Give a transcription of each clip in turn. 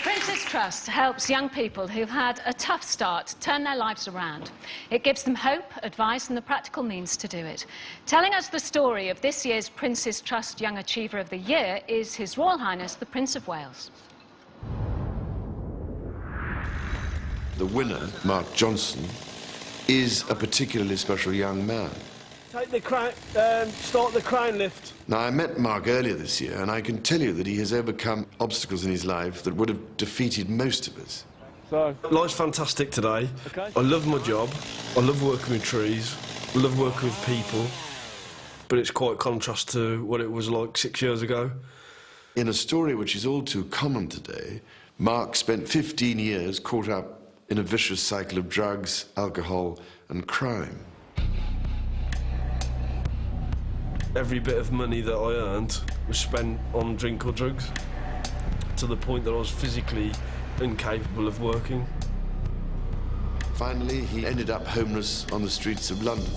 Prince's Trust helps young people who've had a tough start turn their lives around. It gives them hope, advice and the practical means to do it. Telling us the story of this year's Prince's Trust Young Achiever of the Year is His Royal Highness the Prince of Wales. The winner, Mark Johnson, is a particularly special young man. Take the crown, start the crown lift. Now, I met Mark earlier this year, and I can tell you that he has overcome obstacles in his life that would have defeated most of us. So, life's fantastic today. Okay. I love my job. I love working with trees. I love working with people. But it's quite a contrast to what it was like 6 years ago. In a story which is all too common today, Mark spent 15 years caught up in a vicious cycle of drugs, alcohol and crime. Every bit of money that I earned was spent on drink or drugs, to the point that I was physically incapable of working. Finally, he ended up homeless on the streets of London.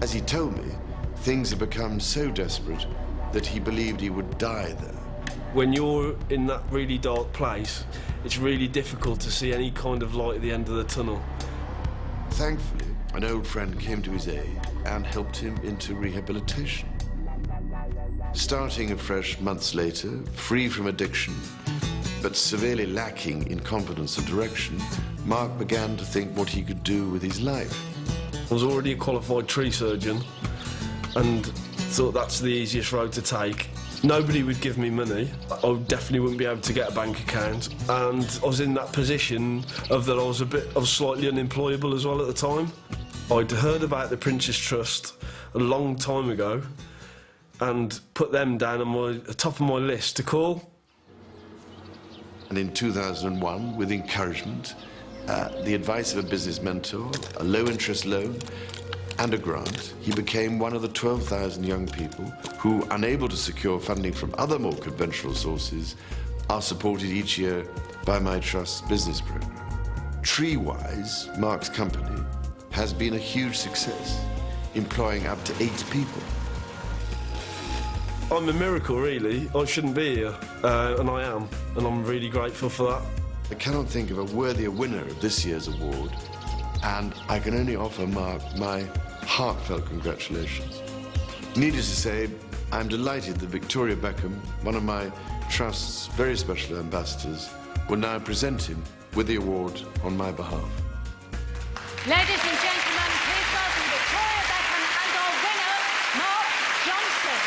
As he told me, things had become so desperate that he believed he would die there. When you're in that really dark place, it's really difficult to see any kind of light at the end of the tunnel. Thankfully, an old friend came to his aid and helped him into rehabilitation. Starting afresh months later, free from addiction, but severely lacking in confidence and direction, Mark began to think what he could do with his life. I was already a qualified tree surgeon and thought that's the easiest road to take. Nobody would give me money. I definitely wouldn't be able to get a bank account, and I was in that position of that I was slightly unemployable as well at the time. I'd heard about the Prince's Trust a long time ago and put them down on the top of my list to call. And in 2001, with encouragement, the advice of a business mentor, a low-interest loan and a grant, he became one of the 12,000 young people who, unable to secure funding from other more conventional sources, are supported each year by my Trust's business program. Tree-wise, Mark's company has been a huge success, employing up to 8 people. I'm a miracle, really. I shouldn't be here, and I am, and I'm really grateful for that. I cannot think of a worthier winner of this year's award, and I can only offer Mark my heartfelt congratulations. Needless to say, I'm delighted that Victoria Beckham, one of my Trust's very special ambassadors, will now present him with the award on my behalf. Ladies and gentlemen, please welcome Victoria Beckham and our winner, Mark Johnson.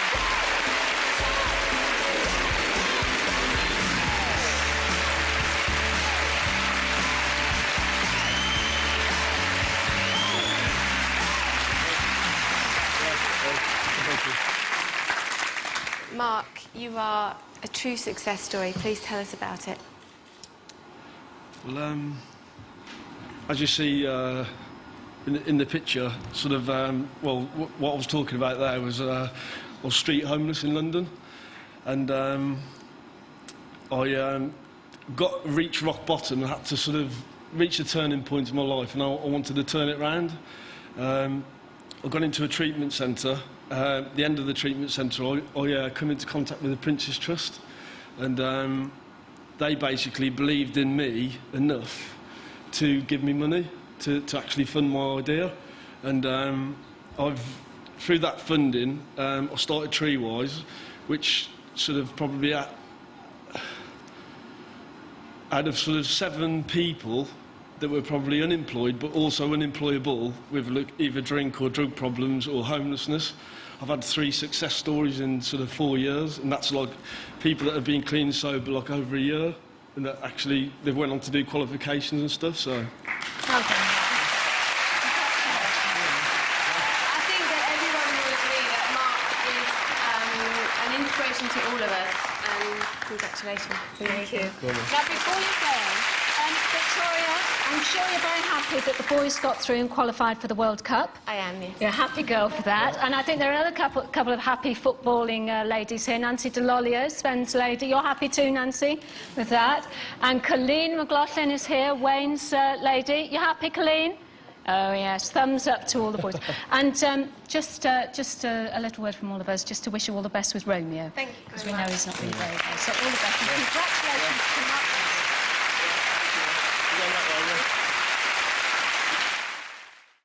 Mark, you are a true success story. Please tell us about it. Well, as you see in the picture, sort of, what I was talking about there was I was street homeless in London, and I reached rock bottom and had to sort of reach a turning point in my life, and I wanted to turn it round. I got into a treatment centre. At the end of the treatment centre, I come into contact with the Prince's Trust, and they basically believed in me enough to give me money to actually fund my idea. And through that funding, I started Treewise, which sort of probably out of sort of 7 people that were probably unemployed but also unemployable with either drink or drug problems or homelessness. I've had 3 success stories in sort of 4 years, and that's like people that have been clean and sober like over a year, and that actually they've went on to do qualifications and stuff, so. Well done. I think that everyone will agree that Mark is an inspiration to all of us, and congratulations. Thank you. Now, before you go, Victoria, I'm sure you're very happy that the boys got through and qualified for the World Cup. I am, yes. You're a happy girl for that. And I think there are another couple of happy footballing ladies here. Nancy DeLolio, Sven's lady. You're happy too, Nancy, with that. And Colleen McLaughlin is here, Wayne's lady. You happy, Colleen? Oh, yes. Thumbs up to all the boys. And just a little word from all of us, just to wish you all the best with Romeo. Thank you. Because we know he's not been very well. So all the best.